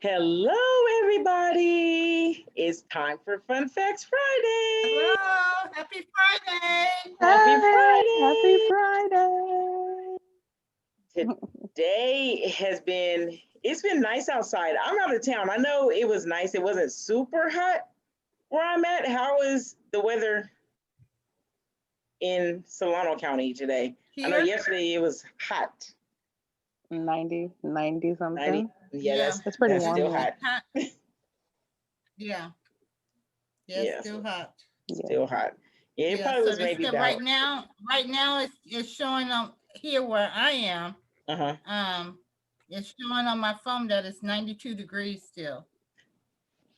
Hello, everybody. It's time for Fun Facts Friday. Hello, happy Friday. Happy Happy Friday. Friday. It's been nice outside. I'm out of town. I know it was nice. It wasn't super hot where I'm at. How is the weather in Solano County today? I know Here? yesterday it was hot. 90 90. something. Yeah, Yeah. It's pretty that's warm still here. hot. Hot. Yeah. Yeah, Still hot. Yeah. still hot. Yeah, it Yeah, probably so was they maybe said about right now it's showing on here where I am. uh-huh. It's showing on my phone that it's 92 degrees still.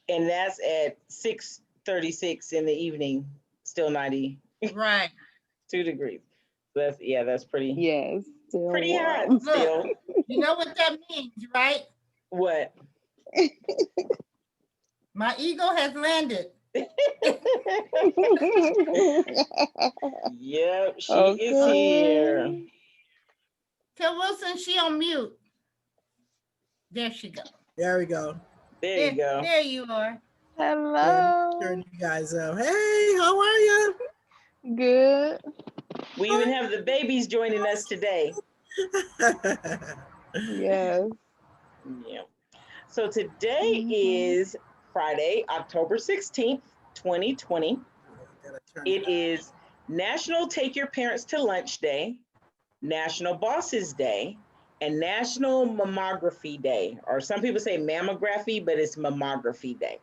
And that's at 6:36 in the evening, still 92 Right. degrees. That's pretty Yes, still pretty hot warm. still. Look, you know what that means, right? What? My eagle has landed. Yep, she is here. Okay. Tell Wilson she on mute. There she go. There we go. There you go. There you are. Hello. Turn you guys up. Hey, how are you? Good. We even have the babies joining us today. Yes. Yeah. So today is Friday, October 16th, 2020. It is National Take Your Parents to Lunch Day, National Bosses Day, and National Mammography Day. Or some people say mammography, but it's mammography day.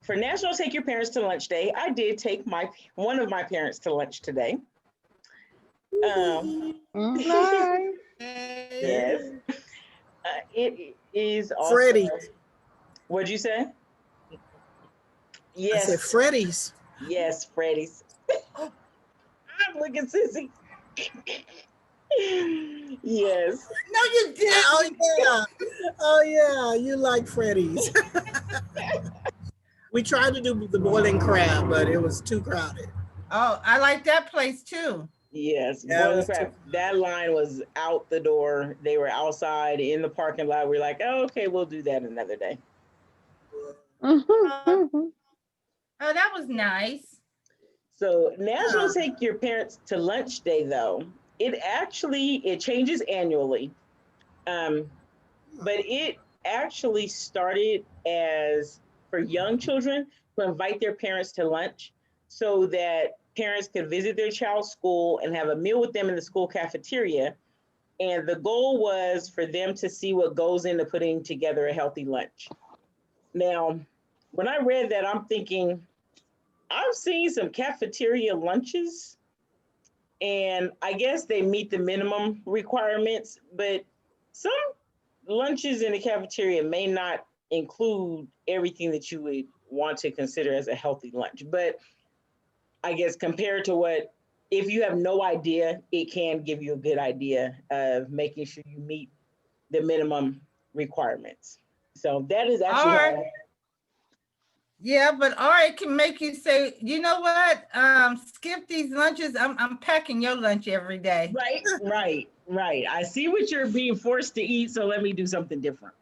For National Take Your Parents to Lunch Day, I did take one of my parents to lunch today. Nice. Yes. It is also. Freddie. What'd you say? I Yes. said Freddy's. Yes, Freddy's. I'm looking sissy. Yes. No, you didn't. Oh yeah. Oh yeah. You like Freddy's. We tried to do the boiling crab, but it was too crowded. Oh, I like that place too. Yes. Yeah, it Boiling was crab. That line was out the door. They were outside in the parking lot. We're like, oh, okay, we'll do that another day. Oh, that was nice. So National Take Your Parents to Lunch Day, though, it changes annually. But it actually started as for young children to invite their parents to lunch so that parents could visit their child's school and have a meal with them in the school cafeteria. And the goal was for them to see what goes into putting together a healthy lunch. Now, when I read that, I'm thinking, I've seen some cafeteria lunches, and I guess they meet the minimum requirements, but some lunches in the cafeteria may not include everything that you would want to consider as a healthy lunch. But I guess compared to if you have no idea, it can give you a good idea of making sure you meet the minimum requirements. So that is actually Yeah, but or it can make you say, you know what? Skip these lunches. I'm packing your lunch every day. Right. I see what you're being forced to eat, so let me do something different.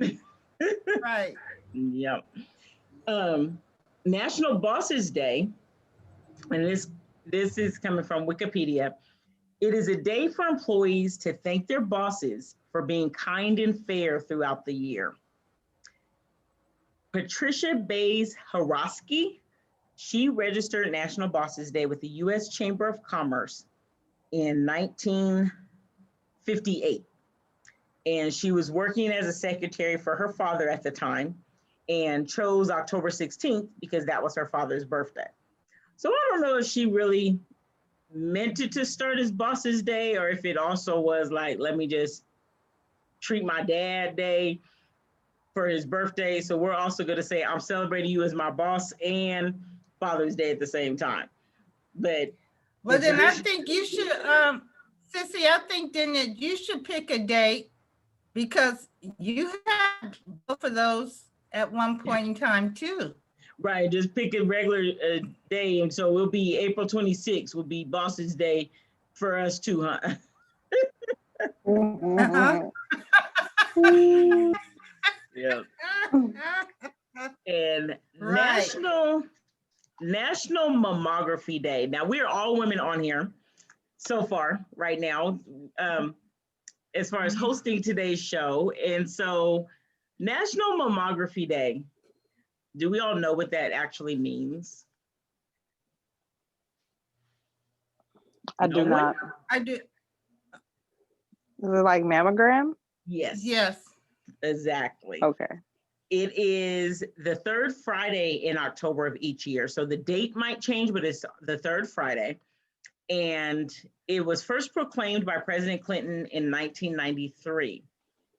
Right. Yep. National Bosses Day, and this is coming from Wikipedia. It is a day for employees to thank their bosses for being kind and fair throughout the year. Patricia Bays Harosky, she registered National Bosses Day with the U.S. Chamber of Commerce in 1958. And she was working as a secretary for her father at the time and chose October 16th because that was her father's birthday. So I don't know if she really meant it to start as Bosses Day or if it also was like, let me just treat my dad day for his birthday. So we're also going to say, I'm celebrating you as my boss and Father's Day at the same time. But well, then I think you should, Sissy, I think then that you should pick a date because you had both of those at one point in time too. Right, just pick a regular day. And so it'll be April 26th will be Boss's Day for us too, huh? Uh-huh. Yeah. And Right. National Mammography Day. Now we're all women on here so far right now, as far as hosting today's show. And so National Mammography Day, do we all know what that actually means? I do No one? not. I do. Is it like mammogram? Yes. Yes. Exactly. Okay. It is the third Friday in October of each year. So the date might change, but it's the third Friday. And it was first proclaimed by President Clinton in 1993.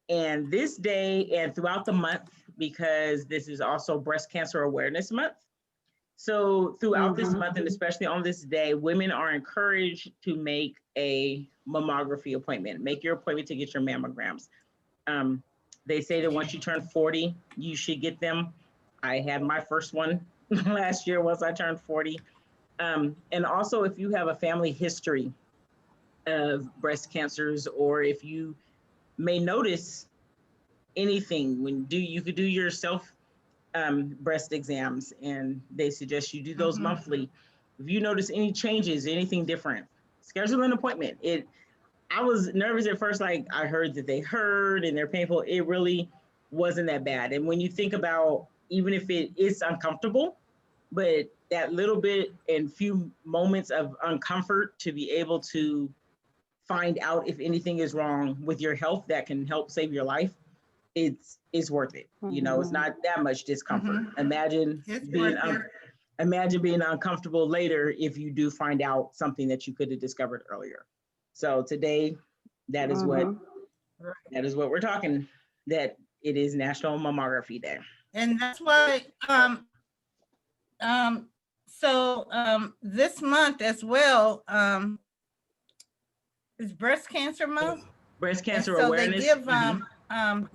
And this day and throughout the month, because this is also Breast Cancer Awareness Month. So throughout this month, and especially on this day, women are encouraged to make a mammography appointment. Make your appointment to get your mammograms. They say that once you turn 40, you should get them. I had my first one last year once I turned 40. And also, if you have a family history of breast cancers, or if you may notice anything when you could do your self breast exams, and they suggest you do those monthly. If you notice any changes, anything different, schedule an appointment. I was nervous at first, like I heard that they hurt and they're painful. It really wasn't that bad. And when you think about, even if it is uncomfortable, but that little bit and few moments of uncomfort to be able to find out if anything is wrong with your health that can help save your life, it's worth it. You know, it's not that much discomfort. Imagine being uncomfortable later if you do find out something that you could have discovered earlier. So today, that is what we're talking, that it is National Mammography Day. And that's why this month as well is Breast Cancer Month. Breast Cancer so Awareness. They give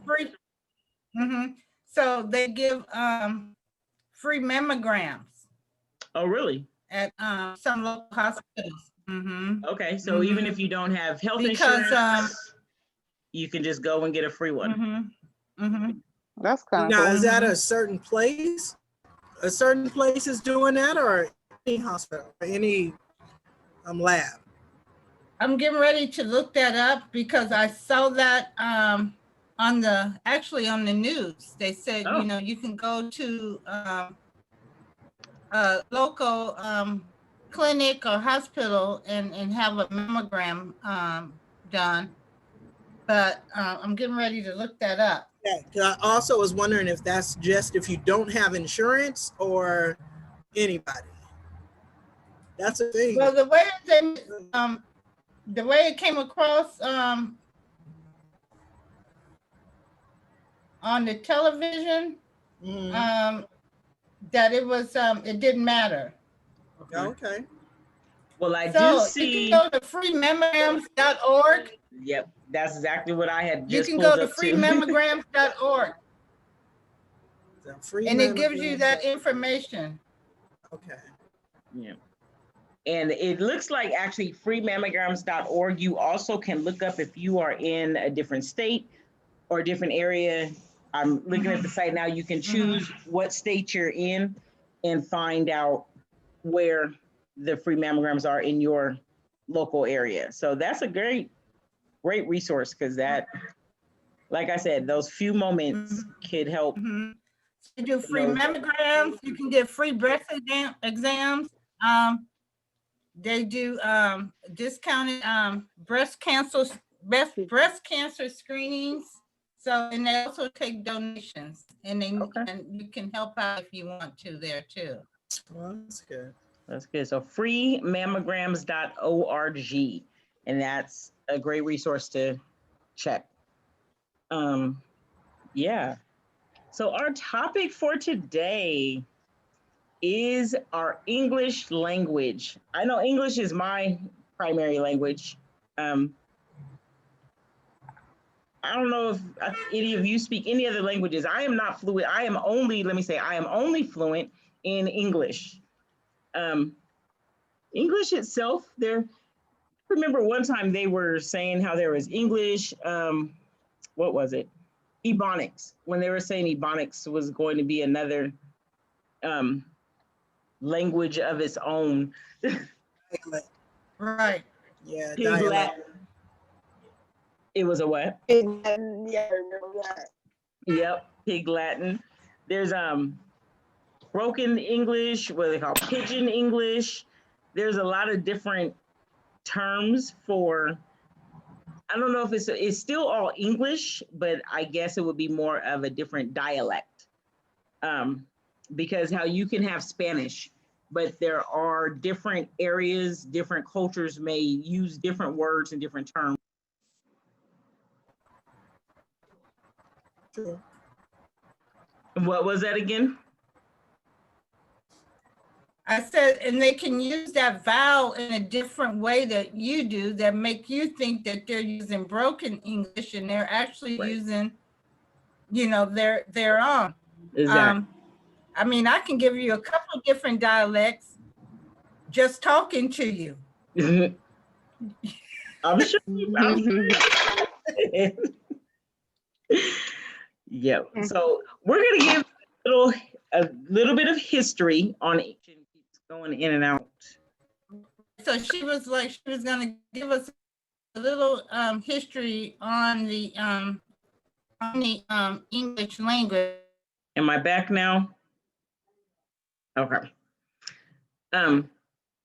free. So they give free mammograms. Oh, really? At some local hospitals. Okay, so even if you don't have health insurance, you can just go and get a free one. That's kind of Now, cool. is that a certain place? A certain place is doing that, or any hospital, or any lab? I'm getting ready to look that up because I saw that on the news. They said, you know, you can go to a local clinic or hospital and have a mammogram done. But I'm getting ready to look that up. Yeah, 'cause I also was wondering if that's just if you don't have insurance or anybody. That's a thing. Well, the way it came across on the television, that it was it didn't matter. Okay. Well, I do see. You can go to freemammograms.org. Yep, that's exactly what I had You just can pulled go to up too. freemammograms.org. And it gives you that mammogram. information. Okay. Yeah. And it looks like actually freemammograms.org, you also can look up if you are in a different state or a different area. I'm looking at the site now. You can choose what state you're in and find out where the free mammograms are in your local area. So that's a great resource, because that, like I said, those few moments could help. You do free mammograms. You can get free breast exams. They do discounted breast cancer screenings. So, and they also take donations, and and you can help out if you want to there too. Well, that's good. That's good. So freemammograms.org, and that's a great resource to check. Yeah. So our topic for today is our English language. I know English is my primary language. I don't know if any of you speak any other languages. I am not fluent. I am only fluent in English. English itself, remember one time they were saying how there was English, what was it? Ebonics, when they were saying Ebonics was going to be another language of its own. Dialect. Right. Yeah, Pig dialect. Latin. It was a what? Yeah, I remember that. Yep, Pig Latin. There's broken English, what they call pidgin English. There's a lot of different terms for, I don't know if it's still all English, but I guess it would be more of a different dialect. Because how you can have Spanish, but there are different areas, different cultures may use different words and different terms. True. What was that again? I said, and they can use that vowel in a different way that you do that make you think that they're using broken English and they're actually Right. using, their own. Exactly. I mean, I can give you a couple of different dialects just talking to you. I'm sure. Yeah. So we're gonna give a little bit of history on it. Keeps going in and out. So she was gonna give us a little history on the English language. Am I back now? Okay.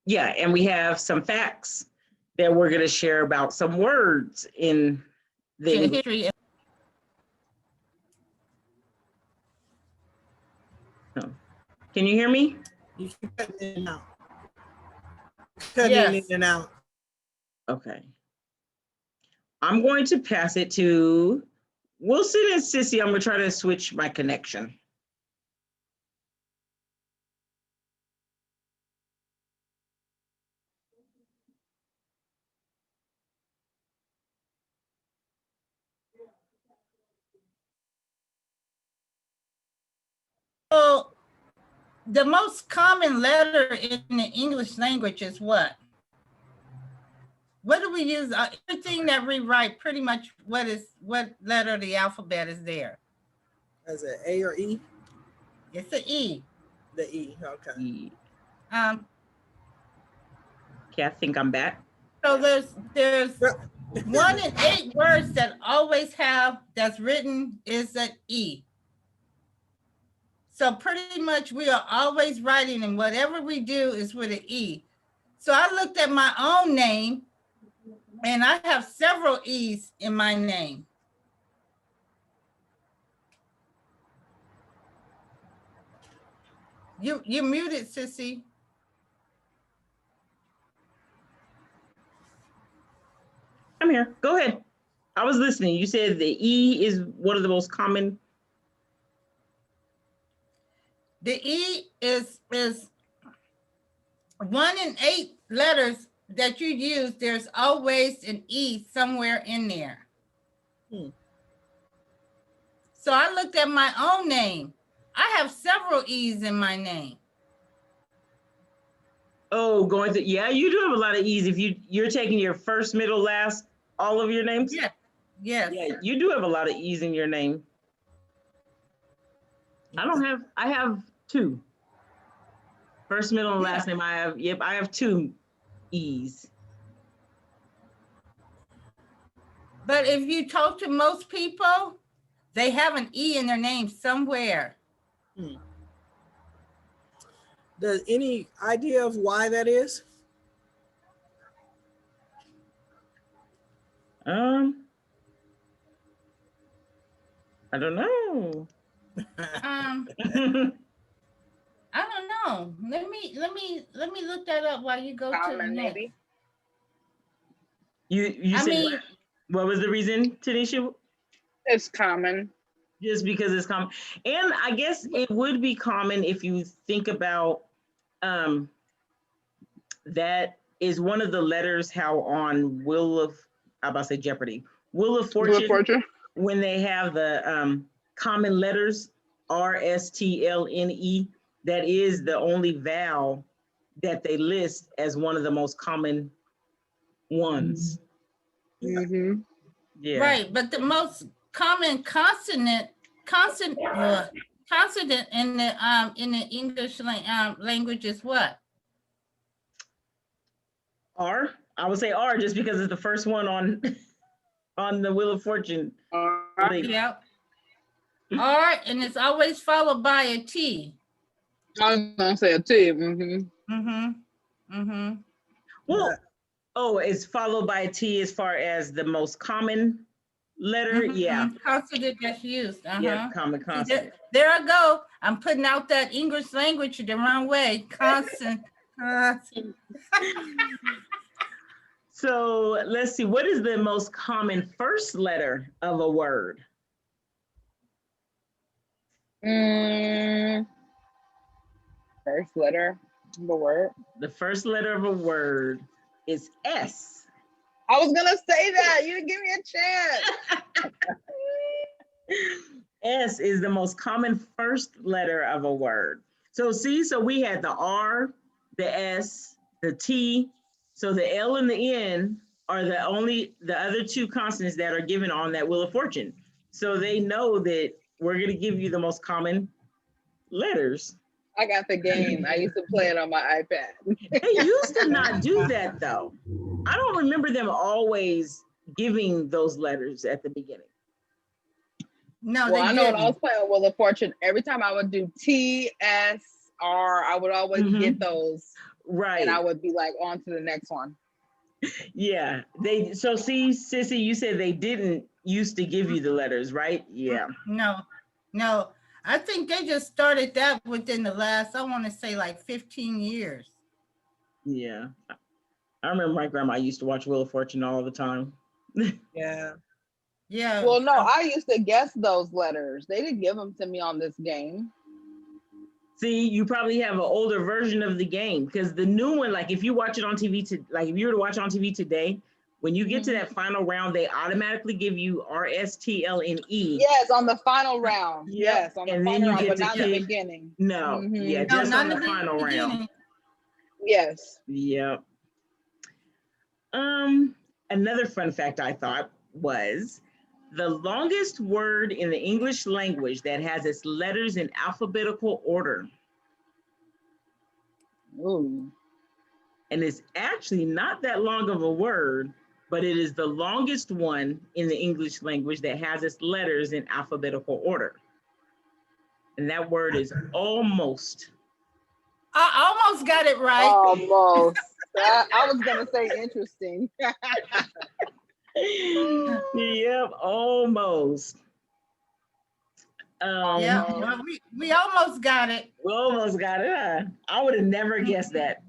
Yeah, and we have some facts that we're gonna share about some words in the English. History. Can you hear me? You keep cutting in and out. Cutting Yes. in and out. Okay. I'm going to pass it to Wilson and Sissy. I'm gonna try to switch my connection. So the most common letter in the English language is what? What do we use? Everything that we write, pretty much what letter of the alphabet is there? Is it A or E? It's the E. The E, okay. Okay, I think I'm back. So there's 1 in 8 words that always have, that's written is an E. So pretty much we are always writing, and whatever we do is with an E. So I looked at my own name, and I have several E's in my name. You muted, Sissy. I'm here. Go ahead. I was listening. You said the E is one of the most common. The E is 1 in 8 letters that you use. There's always an E somewhere in there. So I looked at my own name. I have several E's in my name. Oh, going to, yeah, you do have a lot of E's. If you're taking your first, middle, last, all of your names. Yeah. Yes. Yeah, you do have a lot of E's in your name. I have 2. First, middle, and last name. I have 2 E's. But if you talk to most people, they have an E in their name somewhere. Does any idea of why that is? I don't know. I don't know. Let me look that up while you go to the next. Maybe. You I said mean, what was the reason, Tanisha? It's common. Just because it's common. And I guess it would be common if you think about that is one of the letters how on Jeopardy, Wheel of Fortune, when they have the common letters, RSTLNE, that is the only vowel that they list as one of the most common ones. Mm-hmm. Yeah. right, but the most common consonant in the English language is what? R. I would say R just because it's the first one on on the Wheel of Fortune. Like, Yeah. R, and it's always followed by a T. I was gonna say a T. well, oh, it's followed by a T as far as the most common letter. Yeah. Consonant that's used. Yeah, common See, consonant. there I go. I'm putting out that English language the wrong way. Constant. So let's see, what is the most common first letter of a word? First letter of the word. The first letter of a word is S. I was gonna say that. You didn't give me a chance. S is the most common first letter of a word. So see, so we had the R, the S, the T. So the L and the N are the other two consonants that are given on that Wheel of Fortune. So they know that we're gonna give you the most common letters. I got the game. I used to play it on my iPad. They used to not do that though. I don't remember them always giving those letters at the beginning. No, Well, they I know when I was didn't. playing Wheel of Fortune, every time I would do T, S, R, I would always get those. Right. And I would be like, on to the next one. Yeah. So see, Sissy, you said they didn't used to give you the letters, right? Yeah. No. I think they just started that within the last, I want to say like 15 years. Yeah. I remember my grandma used to watch Wheel of Fortune all the time. Yeah. Yeah. Well, no, I used to guess those letters. They didn't give them to me on this game. See, you probably have an older version of the game because the new one, like if you watch it on TV, if you were to watch it on TV today, when you get to that final round, they automatically give you R, S, T, L, N, E. Yes, on the final round. Yep. Yes, on the And then final you round, get but to not the pick- beginning. No, yeah, No, just not on the in the final round. beginning. Yes. Yep. Another fun fact I thought was the longest word in the English language that has its letters in alphabetical order. Ooh. And it's actually not that long of a word, but it is the longest one in the English language that has its letters in alphabetical order. And that word is almost. I almost got it right. Almost. I was going to say interesting. Yep, almost. Yeah, well, we almost got it. We almost got it, huh? I would have never guessed that.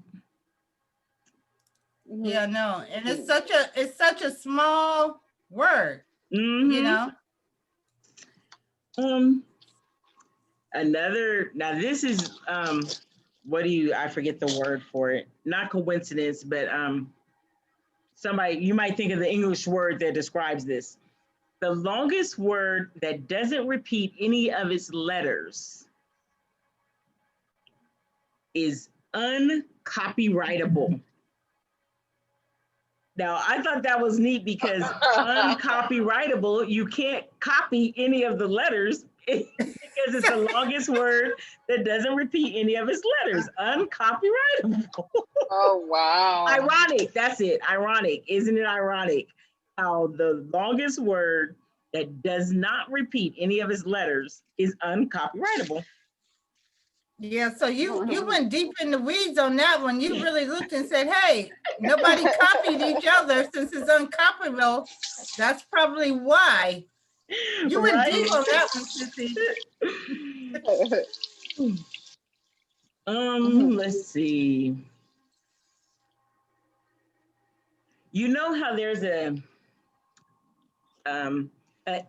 Yeah, no, and it's such a small word, you know. Now this is I forget the word for it. Not coincidence, but somebody, you might think of the English word that describes this. The longest word that doesn't repeat any of its letters is uncopyrightable. Now, I thought that was neat because uncopyrightable, you can't copy any of the letters because it's the longest word that doesn't repeat any of its letters. Uncopyrightable. Oh, wow. Ironic, that's it. Ironic. Isn't it ironic how the longest word that does not repeat any of its letters is uncopyrightable? Yeah, so you went deep in the weeds on that one. You really looked and said, hey, nobody copied each other since it's uncopyrightable. That's probably why. You went deep on that one, Sissy. Let's see. You know how there's a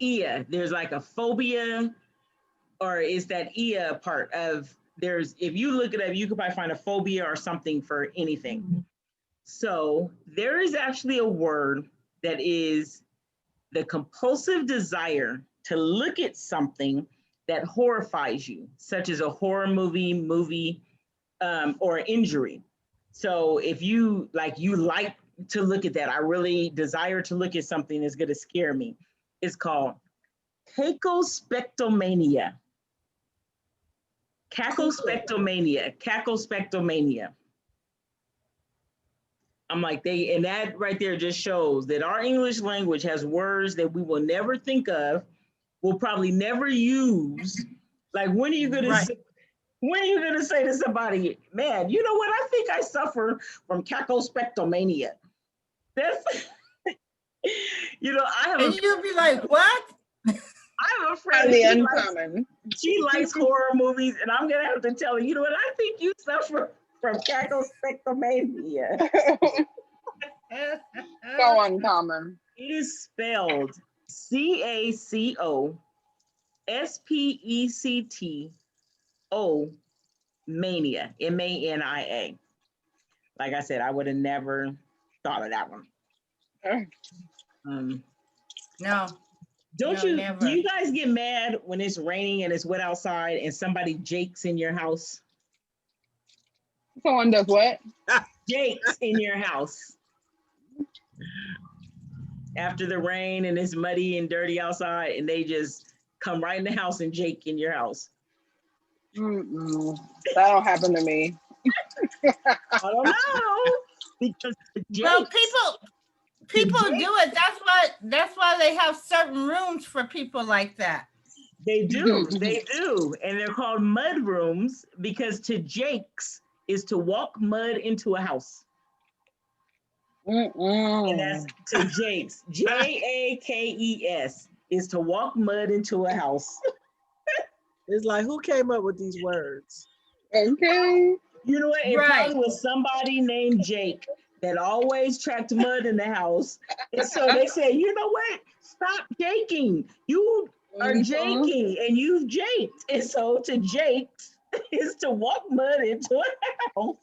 EA, there's like a phobia, or is that EA part of if you look it up, you could probably find a phobia or something for anything. So there is actually a word that is the compulsive desire to look at something that horrifies you, such as a horror movie, or injury. So if you like to look at that, I really desire to look at something that's going to scare me. It's called Cacospectomania. Cacospectomania. I'm like, and that right there just shows that our English language has words that we will never think of, will probably never use. Like, when are you gonna say, when are you gonna say to somebody, man, you know what? I think I suffer from cacospectomania. That's I have And you'll be like, what? I have a friend. Highly uncommon. She likes horror movies, and I'm gonna have to tell her, you know what? I think you suffer from cacospectomania. So uncommon. It is spelled CACOSPECTO mania, MANIA. Like I said, I would have never thought of that one. No. Do you Never. guys get mad when it's raining and it's wet outside and somebody jakes in your house? Someone does what? Jakes in your house. After the rain and it's muddy and dirty outside, and they just come right in the house and jake in your house. That don't happen to me. I don't know. Because well, people do it. That's why they have certain rooms for people like that. They do. And they're called mud rooms because to jakes is to walk mud into a house. And that's to jakes. JAKES is to walk mud into a house. It's like, who came up with these words? Okay. You know what? It probably was somebody named Jake that always tracked mud in the house. And so they said, you know what? Stop jaking. You are jaking and you've jaked. And so to jakes is to walk mud into a house.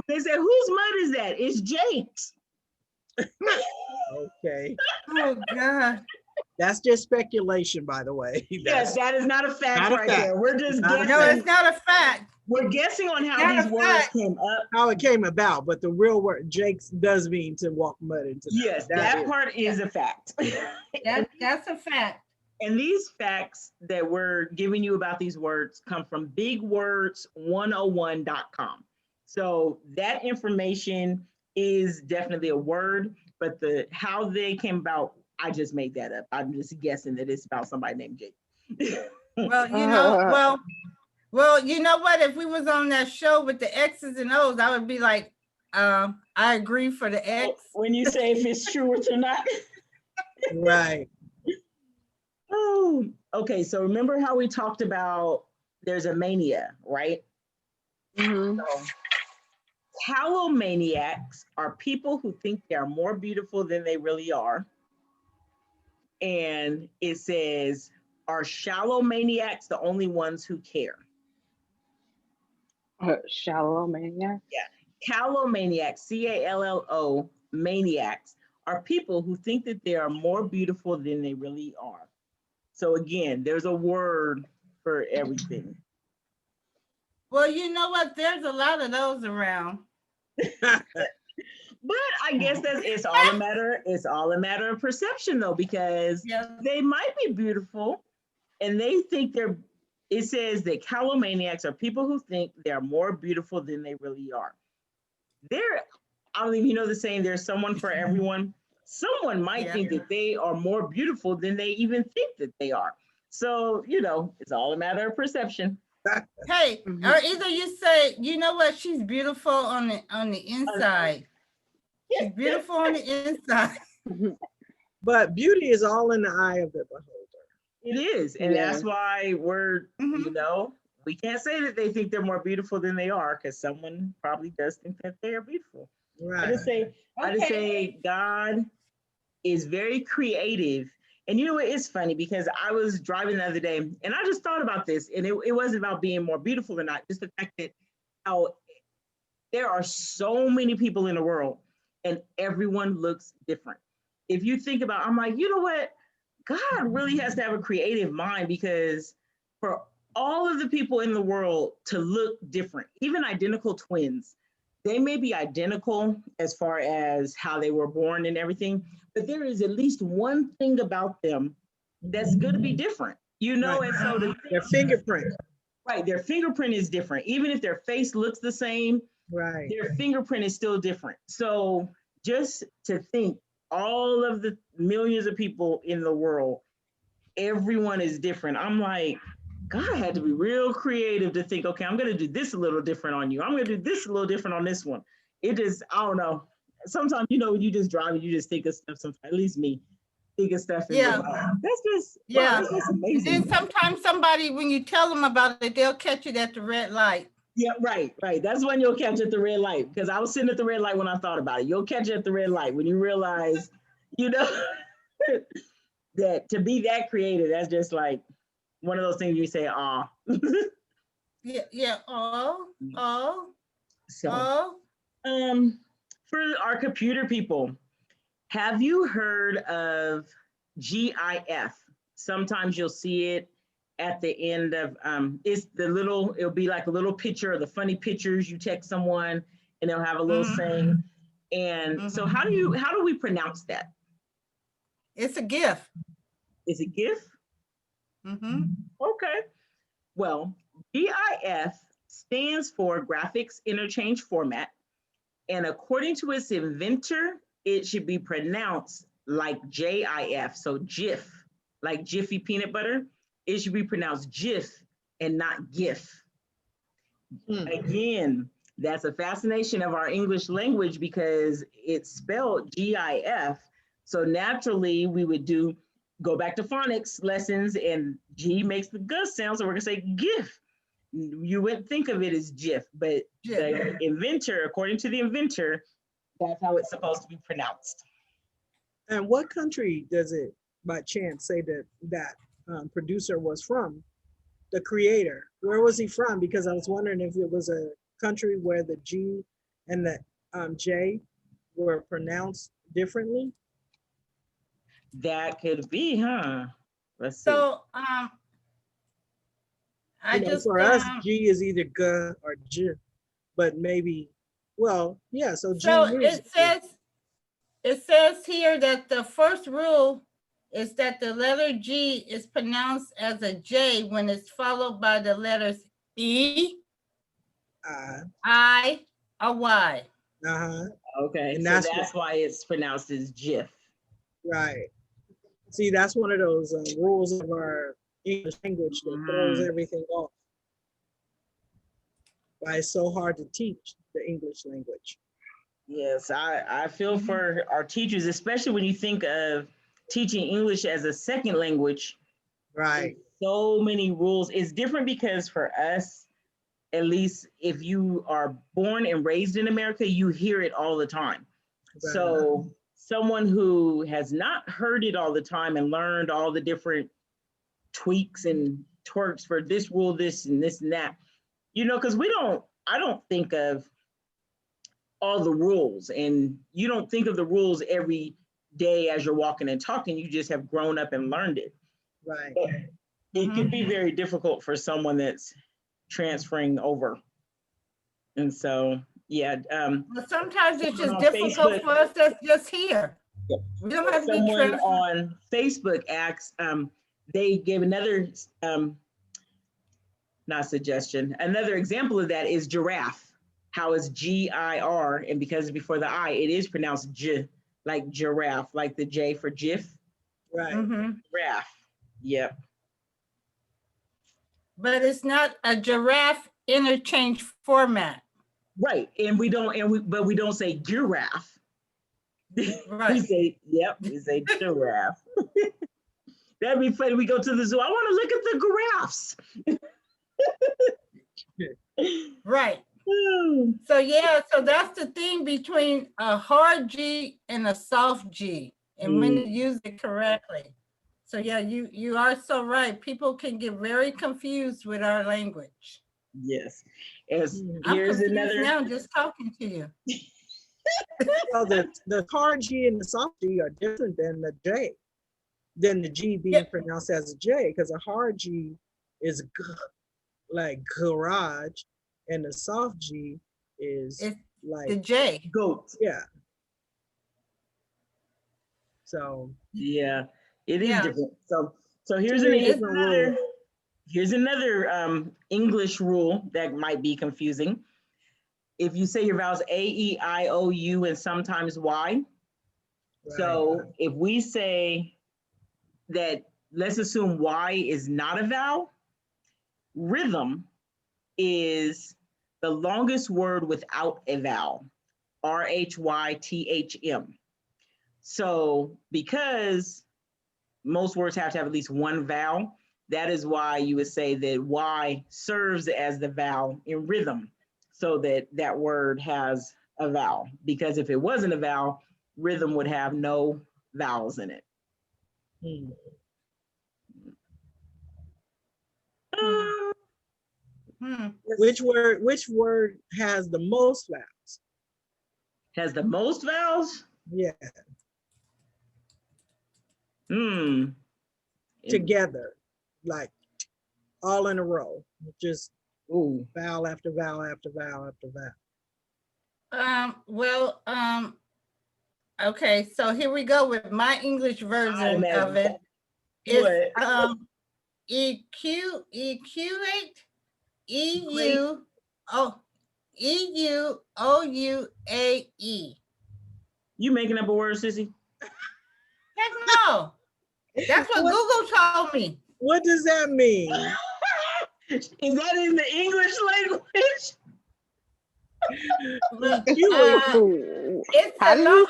They said, whose mud is that? It's Jake's. Okay. Oh God. That's just speculation, by the way. Yes, that is not a fact there. We're just guessing. No, it's not a fact. We're guessing on how these words came up. How it came about, but the real word Jake's does mean to walk mud into. Yes, that part is a fact. That's a fact. And these facts that we're giving you about these words come from bigwords101.com. So that information is definitely a word, but how they came about, I just made that up. I'm just guessing that it's about somebody named Jake. Well, you know what? If we was on that show with the X's and O's, I would be like, I agree for the X. When you say if it's true or not. Right. Oh, okay. So remember how we talked about there's a mania, right? Mm-hmm. So, calomaniacs are people who think they are more beautiful than they really are. And it says, are shallow maniacs the only ones who care? Shallow maniac? Yeah. Calomaniacs, CALLO maniacs, are people who think that they are more beautiful than they really are. So again, there's a word for everything. Well, you know what? There's a lot of those around. But I guess it's all a matter of perception though, because they might be beautiful and they think it says that calomaniacs are people who think they're more beautiful than they really are. I don't even know the saying, there's someone for everyone. Someone might think that they are more beautiful than they even think that they are. So, it's all a matter of perception. Hey, or either you say, you know what, she's beautiful on the inside. She's beautiful on the inside. But beauty is all in the eye of the beholder. It is. And that's why we're, we can't say that they think they're more beautiful than they are, because someone probably does think that they are beautiful. Right. I just say God is very creative. And you know what? It's funny because I was driving the other day and I just thought about this, and it wasn't about being more beautiful or not, just the fact that how there are so many people in the world and everyone looks different. If you think about, I'm like, you know what? God really has to have a creative mind, because for all of the people in the world to look different, even identical twins, they may be identical as far as how they were born and everything, but there is at least one thing about them that's going to be different, you know. Right. And so Their fingerprint. right, their fingerprint is different. Even if their face looks the same, Right. their fingerprint is still different. So just to think, all of the millions of people in the world, everyone is different. I'm like, God, I had to be real creative to think, okay, I'm going to do this a little different on you. I'm going to do this a little different on this one. It just, I don't know. Sometimes, you know, when you just drive and you just think of stuff, sometimes, at least me, think of stuff. And Yeah. that's just, wow, Yeah. that's just And amazing. then sometimes somebody, when you tell them about it, they'll catch it at the red light. Yeah, right. That's when you'll catch at the red light. Because I was sitting at the red light when I thought about it. You'll catch it at the red light when you realize, you know, that to be that creative, that's just like one of those things you say, "Ah." Yeah. Oh. So, for our computer people, have you heard of GIF? Sometimes you'll see it at the end of it's the little, it'll be like a little picture of the funny pictures you text someone and they'll have a little saying. And so how do we pronounce that? It's a gift. Is it GIF? Okay. Well, GIF stands for Graphics Interchange Format. And according to its inventor, it should be pronounced like JIF. So GIF, like Jiffy peanut butter. It should be pronounced GIF and not GIF. Again, that's a fascination of our English language because it's spelled GIF. So naturally, we would go back to phonics lessons, and G makes the G sound, so we're gonna say GIF. You wouldn't think of it as GIF, but the inventor, according to the inventor, that's how it's supposed to be pronounced. And what country does it, by chance, say that producer was from? The creator, where was he from? Because I was wondering if it was a country where the G and the J were pronounced differently. That could be, huh? Let's see. So For us, G is either G or J, but maybe, well, yeah. So G. So it says here that the first rule is that the letter G is pronounced as a J when it's followed by the letters E, I, or Y. Okay, and so that's why it's pronounced as GIF. Right. See, that's one of those rules of our English language that throws everything off. Why it's so hard to teach the English language. Yes, I feel for our teachers, especially when you think of teaching English as a second language. Right. So many rules. It's different because for us, at least if you are born and raised in America, you hear it all the time. Right. So someone who has not heard it all the time and learned all the different tweaks and twerks for this rule, this and this and that, you know, because I don't think of all the rules, and you don't think of the rules every day as you're walking and talking. You just have grown up and learned it. Right. But it can be very difficult for someone that's transferring over. And so, yeah. But sometimes it's just difficult Facebook, for us that's just here. Yeah. We don't have to be someone on Facebook asks, they gave another, not suggestion, another example of that is giraffe. How is GIR, and because before the I, it is pronounced J, like giraffe, like the J for GIF. Right. Giraffe. Yep. But it's not a giraffe interchange format. Right, and we don't say giraffe. Right. we say giraffe. That'd be funny. We go to the zoo. I want to look at the giraffes. Right. So yeah, so that's the thing between a hard G and a soft G, and when you use it correctly. So yeah, you are so right. People can get very confused with our language. Yes. Here's another. Now just talking to you. Well, the hard G and the soft G are different than the J, than the G being pronounced as a J, because a hard G is G, like garage, and the soft G is like the J. Goat. Yeah. So yeah, it is different. So So here's Too many different rules. another English rule that might be confusing. If you say your vowels A, E, I, O, U, and sometimes Y. So if we say that, let's assume Y is not a vowel, rhythm is the longest word without a vowel, RHYTHM. So because most words have to have at least one vowel, that is why you would say that Y serves as the vowel in rhythm, so that that word has a vowel. Because if it wasn't a vowel, rhythm would have no vowels in it. Which word has the most vowels? Has the most vowels? Yeah, together, like all in a row, just vowel after vowel after vowel after vowel. Okay, so here we go with my English version of it. It's equate, EUOUAE. You making up a word, Sissy? Heck no. That's what Google told me. What does that mean? Is that in the English language? It's How the did you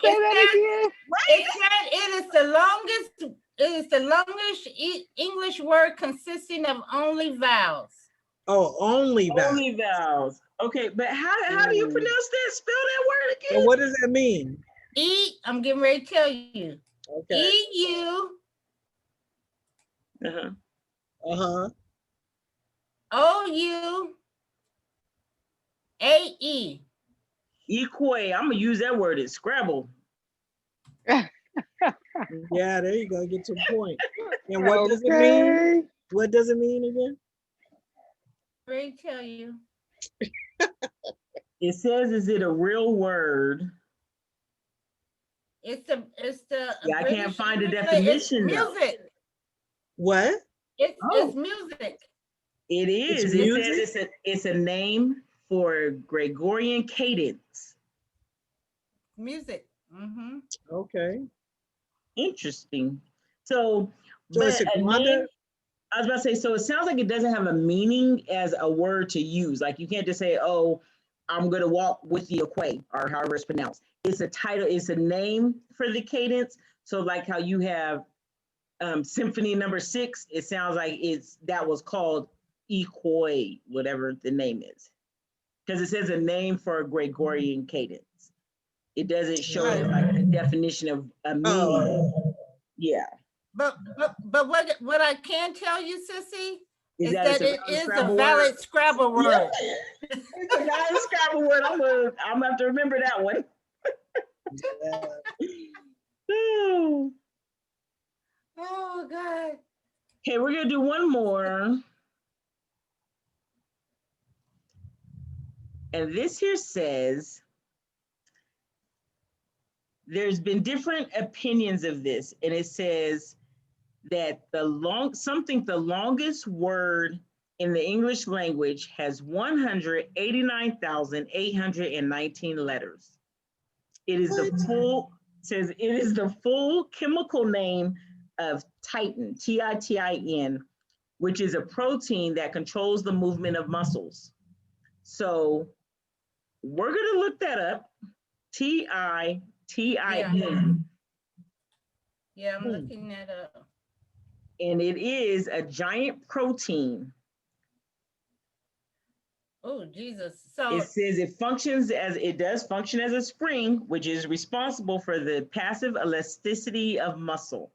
say that again? It said it is the longest English word consisting of only vowels. Oh, only vowels. Only vowels. Okay, but how do you pronounce that? Spell that word again. And what does that mean? I'm getting ready to tell you. Okay. EU. OUAE. Equate. I'm gonna use that word in Scrabble. Yeah, there you go. Get to the point. And what does it mean? What does it mean again? Ready to tell you. It says, is it a real word? It's the Yeah, I can't find a definition. Music. What? It's music. It is. It's it music? says it's a name for Gregorian cadence. Music. Mm-hmm. Okay. Interesting. So it's a name, I was about to say, so it sounds like it doesn't have a meaning as a word to use. Like you can't just say, oh, I'm going to walk with the equate, or however it's pronounced. It's a title, it's a name for the cadence. So like how you have Symphony No. 6, it sounds like that was called equate, whatever the name is. Because it says a name for a Gregorian cadence. It doesn't show like a definition of a meaning. Yeah. But what I can tell you, Sissy, is that it is a Scrabble valid word? Scrabble word. It's a valid Scrabble word. I'm gonna have to remember that one. Oh God. Okay, we're gonna do one more. And this here says, there's been different opinions of this, and it says that the longest word in the English language has 189,819 letters. It is the full chemical name of titin, Titin, which is a protein that controls the movement of muscles. So we're gonna look that up. Titin. Yeah, I'm looking that up. And it is a giant protein. Oh, Jesus. So it says it does function as a spring, which is responsible for the passive elasticity of muscle.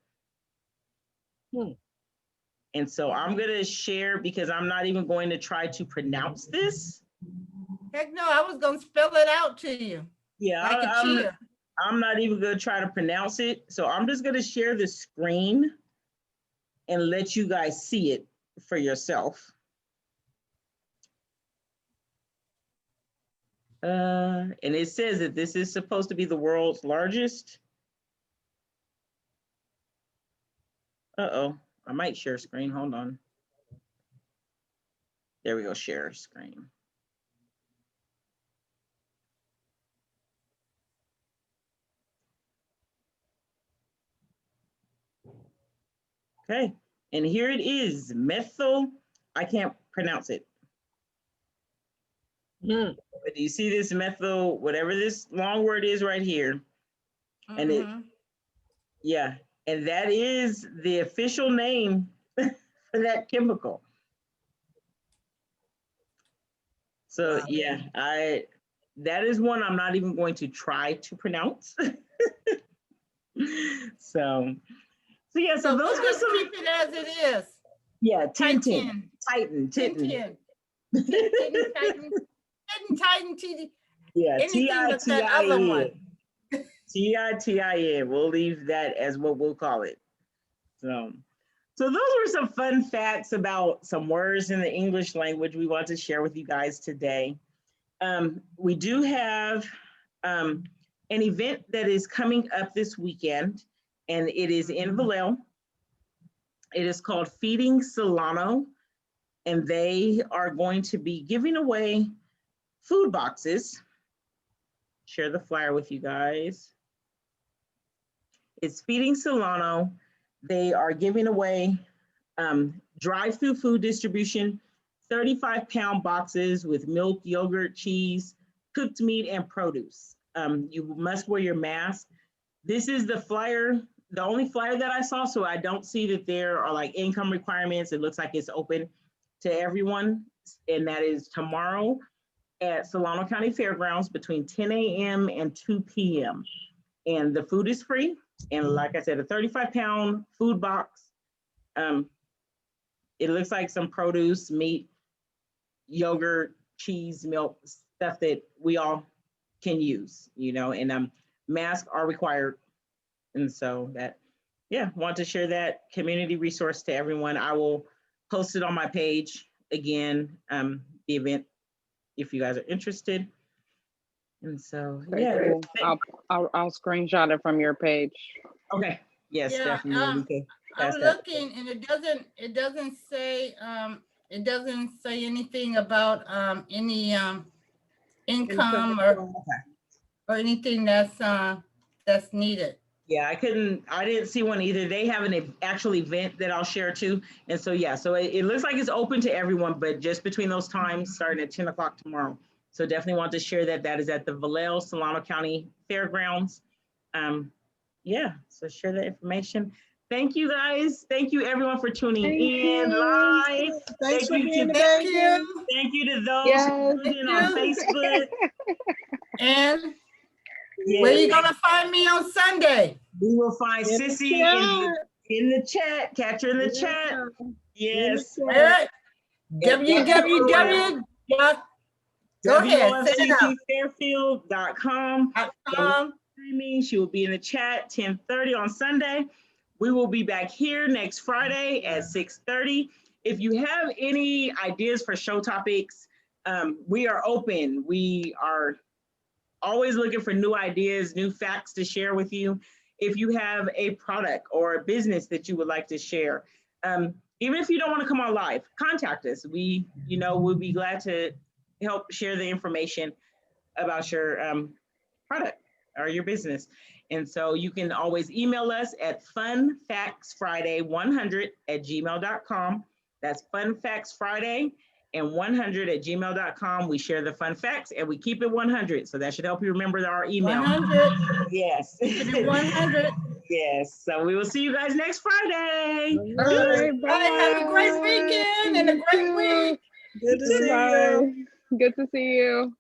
And so I'm going to share, because I'm not even going to try to pronounce this. Heck no, I was going to spell it out to you. Yeah, like a cheer. I'm not even going to try to pronounce it. So I'm just going to share the screen and let you guys see it for yourself. And it says that this is supposed to be the world's largest. Uh-oh, I might share screen. Hold on. There we go. Share screen. Okay. And here it is. Methyl. I can't pronounce it. But do you see this methyl, whatever this long word is right here? And it, yeah. And that is the official name for that chemical. So yeah, that is one I'm not even going to try to pronounce. So yeah, so those we'll are some. keep it as it is. Yeah, Titan. Titan. Titan, TD. Yeah, Anything but that other one. TITIN. We'll leave that as what we'll call it. So those were some fun facts about some words in the English language we want to share with you guys today. We do have an event that is coming up this weekend, and it is in Vallejo. It is called Feeding Solano, and they are going to be giving away food boxes. Share the flyer with you guys. It's Feeding Solano. They are giving away drive-through food distribution, 35-pound boxes with milk, yogurt, cheese, cooked meat, and produce. You must wear your mask. This is the flyer, the only flyer that I saw, so I don't see that there are like income requirements. It looks like it's open to everyone, and that is tomorrow at Solano County Fairgrounds between 10 a.m. and 2 p.m. And the food is free. And like I said, a 35-pound food box. It looks like some produce, meat, yogurt, cheese, milk, stuff that we all can use, you know, and masks are required. And so that, yeah, want to share that community resource to everyone. I will post it on my page again, the event, if you guys are interested. And so, yeah. Cool. I'll screenshot it from your page. Okay. Yes, Yeah, definitely. I'm looking, and it doesn't say anything about any income or anything that's needed. Yeah, I didn't see one either. They have an actual event that I'll share too. And so, yeah, so it looks like it's open to everyone, but just between those times, starting at 10 o'clock tomorrow. So definitely want to share that. That is at the Vallejo Solano County Fairgrounds. Yeah, so share that information. Thank you guys. Thank you everyone for tuning in live. Thanks for being Thank you. Thank you to those who tuned in on Facebook. And where are you gonna find me on Sunday? We will find Sissy in the chat. Catch her in the chat. Yes. www. Go ahead. WFCTFairfield.com. Streaming. She will be in the chat 10:30 on Sunday. We will be back here next Friday at 6:30. If you have any ideas for show topics, we are open. We are always looking for new ideas, new facts to share with you. If you have a product or a business that you would like to share, even if you don't want to come on live, contact us. We'll be glad to help share the information about your product or your business. And so you can always email us at funfactsfriday100@gmail.com. That's funfactsfriday100@gmail.com. We share the fun facts and we keep it 100. So that should help you remember our email. 100. Yes. 100. Yes. So we will see you guys next Friday. All right, bye. Have a great weekend and a great week. Good to see you. Good to see you.